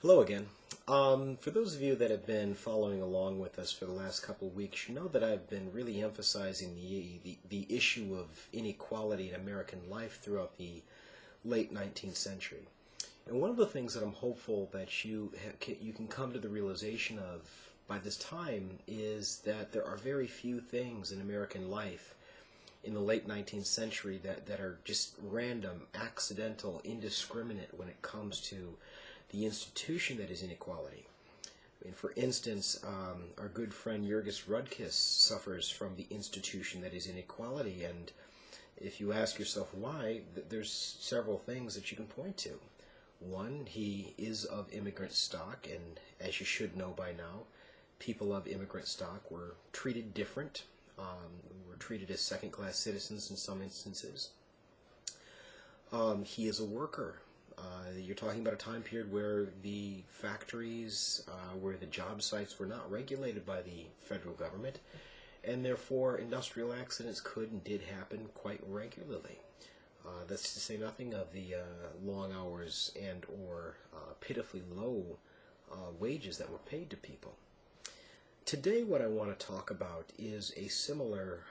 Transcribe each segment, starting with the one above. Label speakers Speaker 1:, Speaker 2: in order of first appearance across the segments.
Speaker 1: Hello again. For those of you that have been following along with us for the last couple of weeks, you know that I've been really emphasizing the issue of inequality in American life throughout the late 19th century. And one of the things that I'm hopeful that you can come to the realization of by this time is that there are very few things in American life in the late 19th century that are just random, accidental, indiscriminate when it comes to the institution that is inequality. I mean, for instance, our good friend Jurgis Rudkis suffers from the institution that is inequality, and if you ask yourself why, there's several things that you can point to. One, he is of immigrant stock, and as you should know by now, people of immigrant stock were treated different, were treated as second-class citizens in some instances. He is a worker. You're talking about a time period where the factories, where the job sites were not regulated by the federal government, and therefore industrial accidents could and did happen quite regularly. That's to say nothing of the long hours and or pitifully low wages that were paid to people. Today what I want to talk about is a similar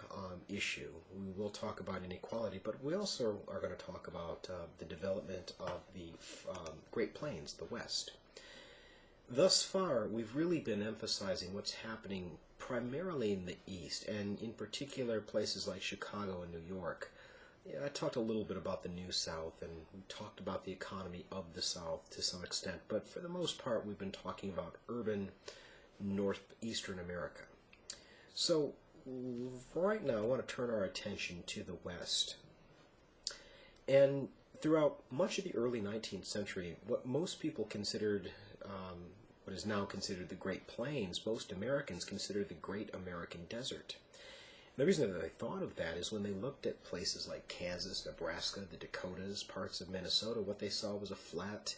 Speaker 1: issue. We will talk about inequality, but we also are going to talk about the development of the Great Plains, the West. Thus far, we've really been emphasizing what's happening primarily in the East, and in particular places like Chicago and New York. Yeah, I talked a little bit about the New South, and we talked about the economy of the South to some extent, but for the most part we've been talking about urban northeastern America. So for right now I want to turn our attention to the West. And throughout much of the early 19th century, what most people considered, what is now considered the Great Plains, most Americans considered the Great American Desert. And the reason that they thought of that is when they looked at places like Kansas, Nebraska, the Dakotas, parts of Minnesota, what they saw was a flat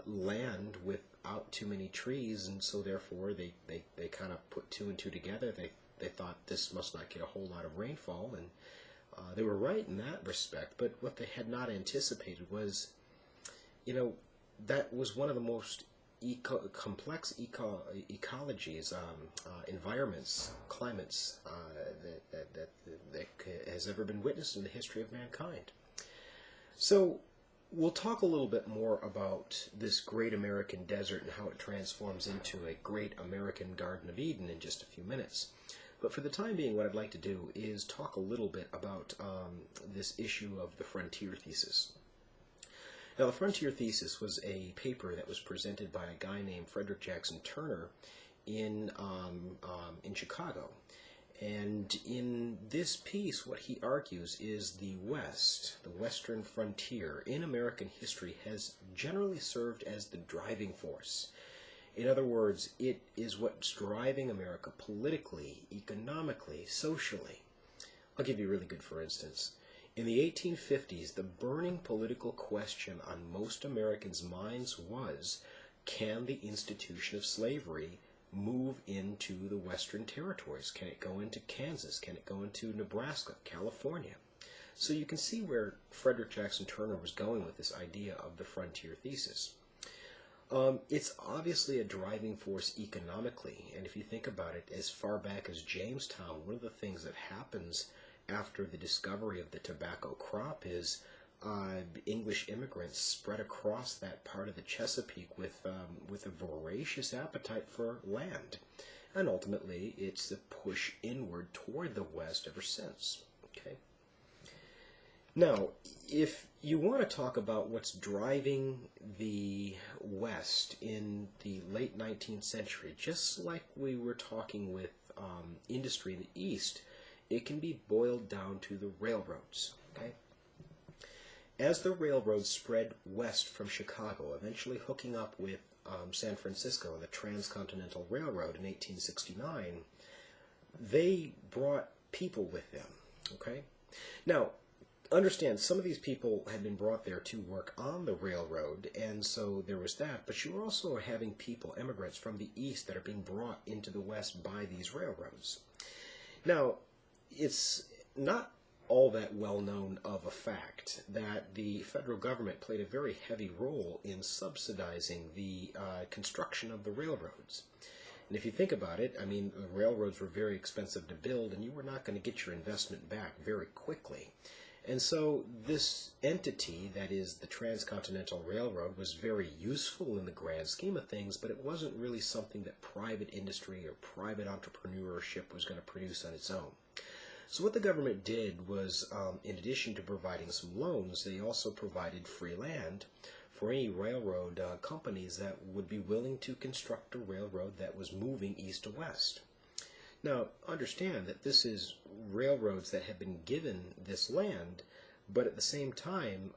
Speaker 1: land without too many trees, and so therefore they kind of put two and two together. They thought this must not get a whole lot of rainfall, and they were right in that respect. But what they had not anticipated was, that was one of the most complex ecologies, environments, climates that has ever been witnessed in the history of mankind. So we'll talk a little bit more about this great American desert and how it transforms into a great American Garden of Eden in just a few minutes. But for the time being, what I'd like to do is talk a little bit about this issue of the frontier thesis. Now, the frontier thesis was a paper that was presented by a guy named Frederick Jackson Turner in Chicago. And in this piece, what he argues is the West, the Western frontier in American history, has generally served as the driving force. In other words, it is what's driving America politically, economically, socially. I'll give you a really good for instance. In the 1850s, the burning political question on most Americans' minds was, can the institution of slavery move into the Western territories? Can it go into Kansas? Can it go into Nebraska, California? So you can see where Frederick Jackson Turner was going with this idea of the frontier thesis. It's obviously a driving force economically, and if you think about it, as far back as Jamestown, one of the things that happens after the discovery of the tobacco crop is English immigrants spread across that part of the Chesapeake with a voracious appetite for land. And ultimately, it's the push inward toward the West ever since. Okay. Now, if you want to talk about what's driving the West in the late 19th century, just like we were talking with industry in the East, it can be boiled down to the railroads. Okay. As the railroads spread west from Chicago, eventually hooking up with San Francisco and the Transcontinental Railroad in 1869, they brought people with them. Okay? Now, understand, some of these people had been brought there to work on the railroad, and so there was that, but you were also having people, immigrants from the East, that are being brought into the West by these railroads. Now, it's not all that well known of a fact that the federal government played a very heavy role in subsidizing the construction of the railroads. And if you think about it, I mean, the railroads were very expensive to build, and you were not going to get your investment back very quickly. And so this entity, that is the Transcontinental Railroad, was very useful in the grand scheme of things, but it wasn't really something that private industry or private entrepreneurship was going to produce on its own. So what the government did was, in addition to providing some loans, they also provided free land for any railroad companies that would be willing to construct a railroad that was moving east to west. Now, understand that this is railroads that have been given this land, but at the same time,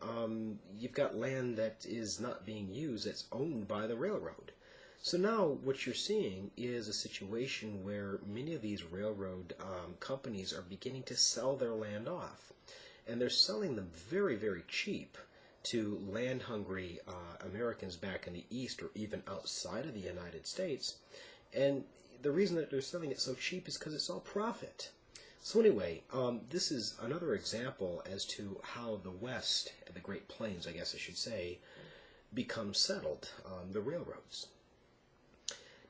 Speaker 1: you've got land that is not being used, that's owned by the railroad. So now what you're seeing is a situation where many of these railroad companies are beginning to sell their land off. And they're selling them very, very cheap to land-hungry Americans back in the East or even outside of the United States. And the reason that they're selling it so cheap is because it's all profit. So anyway, this is another example as to how the West, the Great Plains, I guess I should say, become settled on the railroads.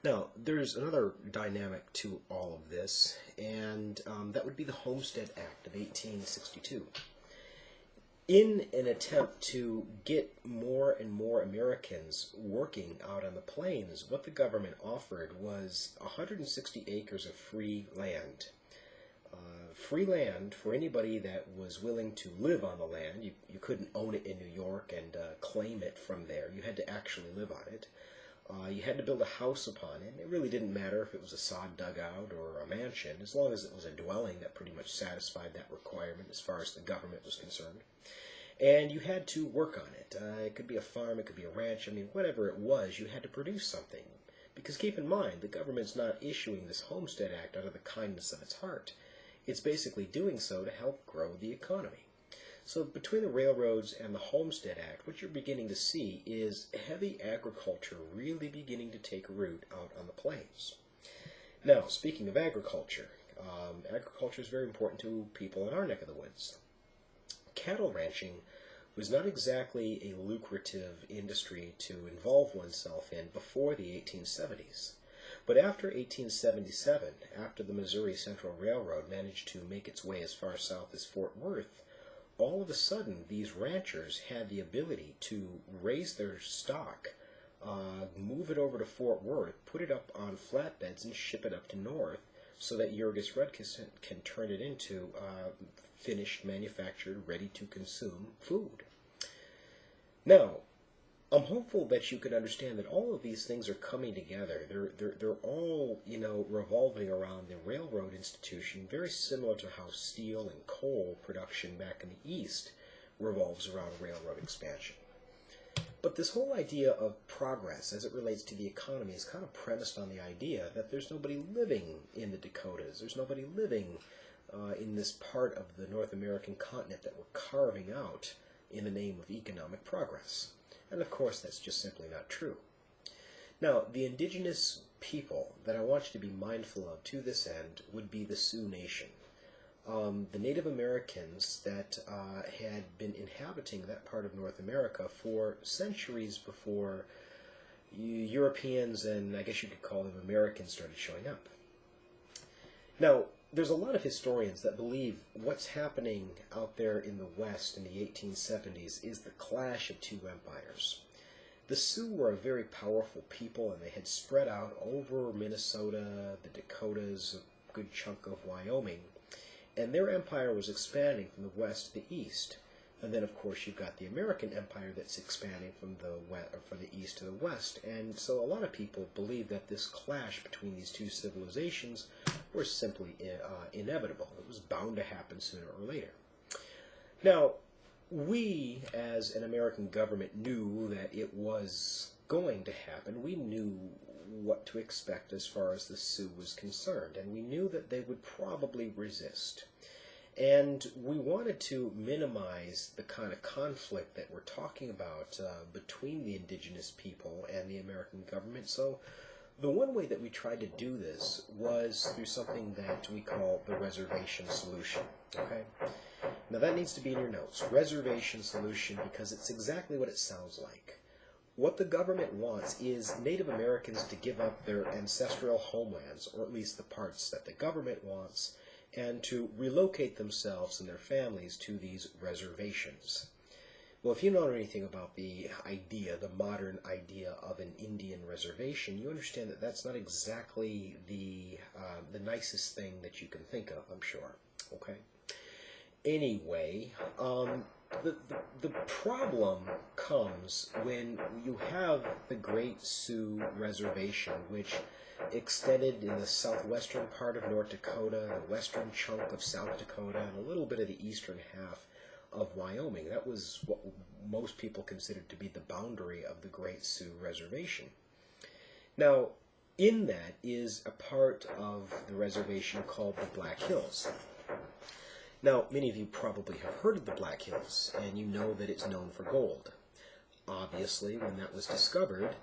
Speaker 1: Now, there's another dynamic to all of this, and that would be the Homestead Act of 1862. In an attempt to get more and more Americans working out on the plains, what the government offered was 160 acres of free land. Free land for anybody that was willing to live on the land. You couldn't own it in New York and claim it from there. You had to actually live on it. You had to build a house upon it. It really didn't matter if it was a sod dugout or a mansion, as long as it was a dwelling that pretty much satisfied that requirement as far as the government was concerned. And you had to work on it. It could be a farm, it could be a ranch, I mean, whatever it was, you had to produce something. Because keep in mind, the government's not issuing this Homestead Act out of the kindness of its heart. It's basically doing so to help grow the economy. So between the railroads and the Homestead Act, what you're beginning to see is heavy agriculture really beginning to take root out on the plains. Now, speaking of agriculture, agriculture is very important to people in our neck of the woods. Cattle ranching was not exactly a lucrative industry to involve oneself in before the 1870s. But after 1877, after the Missouri Central Railroad managed to make its way as far south as Fort Worth, all of a sudden these ranchers had the ability to raise their stock, move it over to Fort Worth, put it up on flatbeds and ship it up to North so that Jurgis Redkisson can turn it into finished, manufactured, ready-to-consume food. Now, I'm hopeful that you can understand that all of these things are coming together. They're all, revolving around the railroad institution, very similar to how steel and coal production back in the East revolves around railroad expansion. But this whole idea of progress as it relates to the economy is kind of premised on the idea that there's nobody living in the Dakotas. There's nobody living in this part of the North American continent that we're carving out in the name of economic progress. And of course, that's just simply not true. Now, the indigenous people that I want you to be mindful of to this end would be the Sioux Nation. The Native Americans that had been inhabiting that part of North America for centuries before Europeans and I guess you could call them Americans started showing up. Now, there's a lot of historians that believe what's happening out there in the West in the 1870s is the clash of two empires. The Sioux were a very powerful people, and they had spread out over Minnesota, the Dakotas, a good chunk of Wyoming, and their empire was expanding from the west to the east. And then, of course, you've got the American empire that's expanding from the east to the west. And so a lot of people believe that this clash between these two civilizations was simply inevitable. It was bound to happen sooner or later. Now, we, as an American government, knew that it was going to happen. We knew what to expect as far as the Sioux was concerned, and we knew that they would probably resist. And we wanted to minimize the kind of conflict that we're talking about between the indigenous people and the American government. So the one way that we tried to do this was through something that we call the reservation solution. Okay? Now that needs to be in your notes. Reservation solution, because it's exactly what it sounds like. What the government wants is Native Americans to give up their ancestral homelands, or at least the parts that the government wants, and to relocate themselves and their families to these reservations. Well, if you know anything about the idea, the modern idea of an Indian reservation, you understand that that's not exactly the nicest thing that you can think of, I'm sure. Okay? Anyway, the problem comes when you have the Great Sioux Reservation, which extended in the southwestern part of North Dakota, the western chunk of South Dakota, and a little bit of the eastern half of Wyoming. That was what most people considered to be the boundary of the Great Sioux Reservation. Now, in that is a part of the reservation called the Black Hills. Now, many of you probably have heard of the Black Hills, and you know that it's known for gold. Obviously, when that was discovered,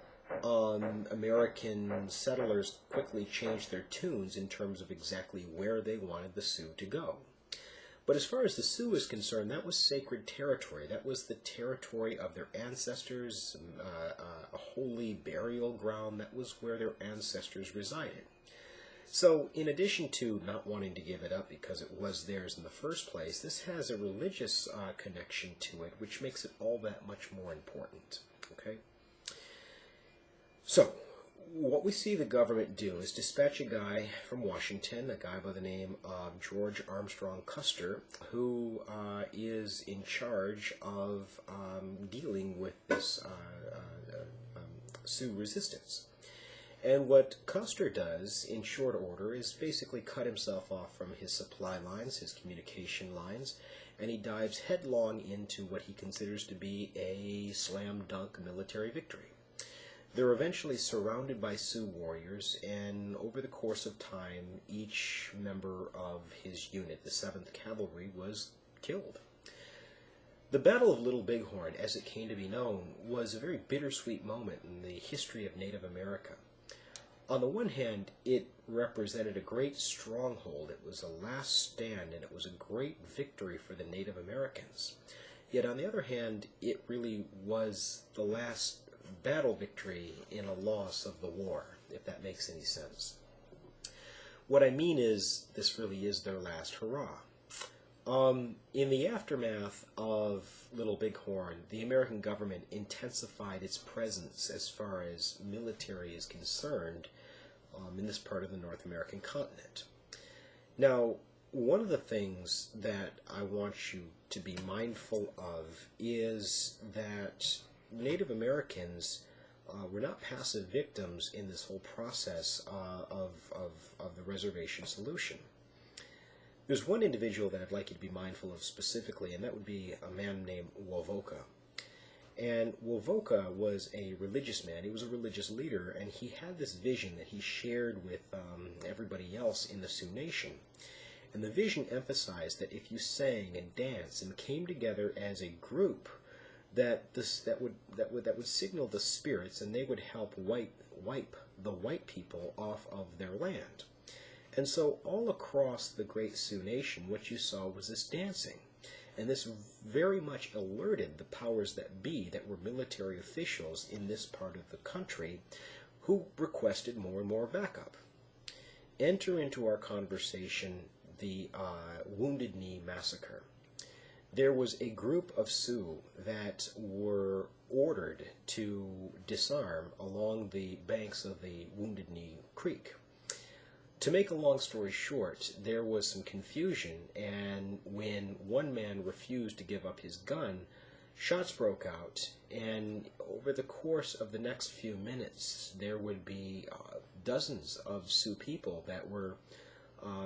Speaker 1: American settlers quickly changed their tunes in terms of exactly where they wanted the Sioux to go. But as far as the Sioux is concerned, that was sacred territory. That was the territory of their ancestors, a holy burial ground. That was where their ancestors resided. So, in addition to not wanting to give it up because it was theirs in the first place, this has a religious connection to it, which makes it all that much more important. Okay? So, what we see the government do is dispatch a guy from Washington, a guy by the name of George Armstrong Custer, who is in charge of dealing with this Sioux resistance. And what Custer does, in short order, is basically cut himself off from his supply lines, his communication lines, and he dives headlong into what he considers to be a slam-dunk military victory. They're eventually surrounded by Sioux warriors, and over the course of time, each member of his unit, the 7th Cavalry, was killed. The Battle of Little Bighorn, as it came to be known, was a very bittersweet moment in the history of Native America. On the one hand, it represented a great stronghold. It was a last stand, and it was a great victory for the Native Americans. Yet on the other hand, it really was the last battle victory in a loss of the war, if that makes any sense. What I mean is, this really is their last hurrah. In the aftermath of Little Bighorn, the American government intensified its presence as far as military is concerned in this part of the North American continent. Now, one of the things that I want you to be mindful of is that Native Americans were not passive victims in this whole process of the reservation solution. There's one individual that I'd like you to be mindful of specifically, and that would be a man named Wovoka. And Wovoka was a religious man. He was a religious leader, and he had this vision that he shared with everybody else in the Sioux Nation. And the vision emphasized that if you sang and danced and came together as a group, that would signal the spirits, and they would help wipe the white people off of their land. And so all across the Great Sioux Nation, what you saw was this dancing. And this very much alerted the powers that be, that were military officials in this part of the country, who requested more and more backup. Enter into our conversation the Wounded Knee Massacre. There was a group of Sioux that were ordered to disarm along the banks of the Wounded Knee Creek. To make a long story short, there was some confusion, and when one man refused to give up his gun, shots broke out, and over the course of the next few minutes, there would be dozens of Sioux people that were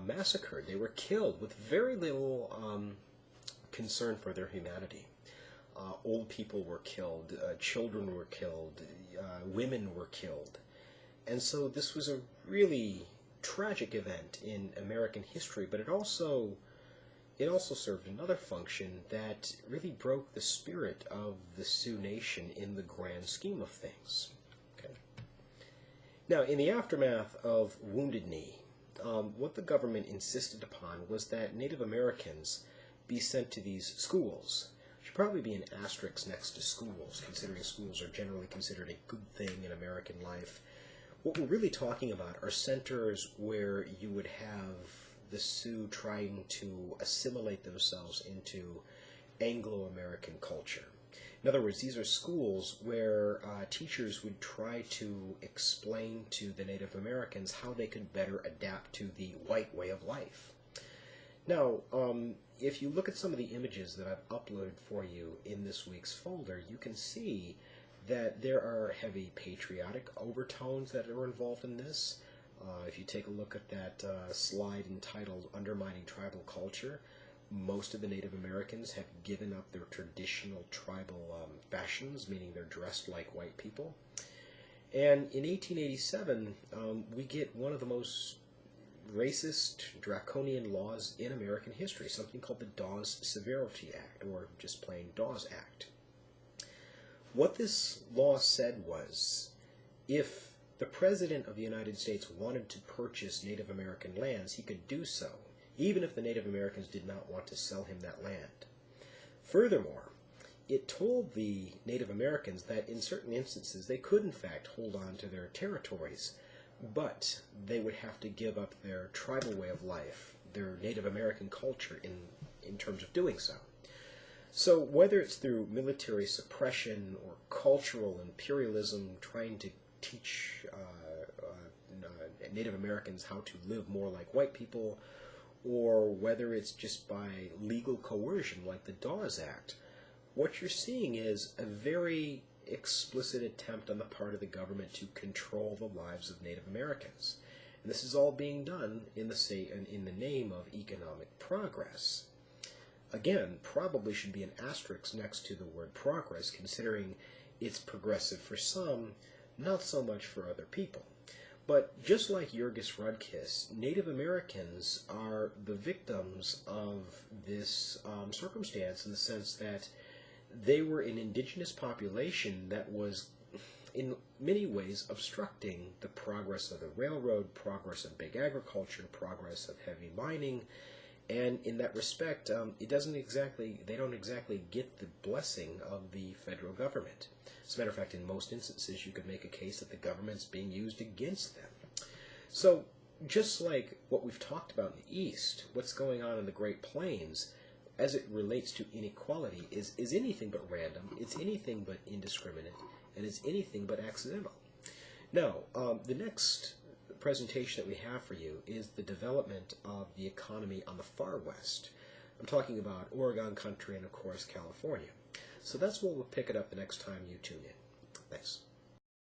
Speaker 1: massacred. They were killed with very little concern for their humanity. Old people were killed, children were killed, women were killed. And so this was a really tragic event in American history, but it also served another function that really broke the spirit of the Sioux Nation in the grand scheme of things. Okay. Now, in the aftermath of Wounded Knee, what the government insisted upon was that Native Americans be sent to these schools. Should probably be an asterisk next to schools, considering schools are generally considered a good thing in American life. What we're really talking about are centers where you would have the Sioux trying to assimilate themselves into Anglo-American culture. In other words, these are schools where teachers would try to explain to the Native Americans how they could better adapt to the white way of life. Now, if you look at some of the images that I've uploaded for you in this week's folder, you can see that there are heavy patriotic overtones that are involved in this. If you take a look at that slide entitled Undermining Tribal Culture, most of the Native Americans have given up their traditional tribal fashions, meaning they're dressed like white people. And in 1887, we get one of the most racist, draconian laws in American history, something called the Dawes Severity Act, or just plain Dawes Act. What this law said was, if the President of the United States wanted to purchase Native American lands, he could do so, even if the Native Americans did not want to sell him that land. Furthermore, it told the Native Americans that in certain instances they could in fact hold on to their territories, but they would have to give up their tribal way of life, their Native American culture in terms of doing so. So whether it's through military suppression or cultural imperialism, trying to teach Native Americans how to live more like white people, or whether it's just by legal coercion like the Dawes Act, what you're seeing is a very explicit attempt on the part of the government to control the lives of Native Americans. And this is all being done in the name of economic progress. Again, probably should be an asterisk next to the word progress, considering it's progressive for some, not so much for other people. But just like Jurgis Rudkis, Native Americans are the victims of this circumstance in the sense that they were an indigenous population that was in many ways obstructing the progress of the railroad, progress of big agriculture, progress of heavy mining, and in that respect, they don't exactly get the blessing of the federal government. As a matter of fact, in most instances, you could make a case that the government's being used against them. So, just like what we've talked about in the East, what's going on in the Great Plains, as it relates to inequality, is anything but random, it's anything but indiscriminate, and it's anything but accidental. Now, the next presentation that we have for you is the development of the economy on the far west. I'm talking about Oregon country and, of course, California. So that's where we'll pick it up the next time you tune in. Thanks.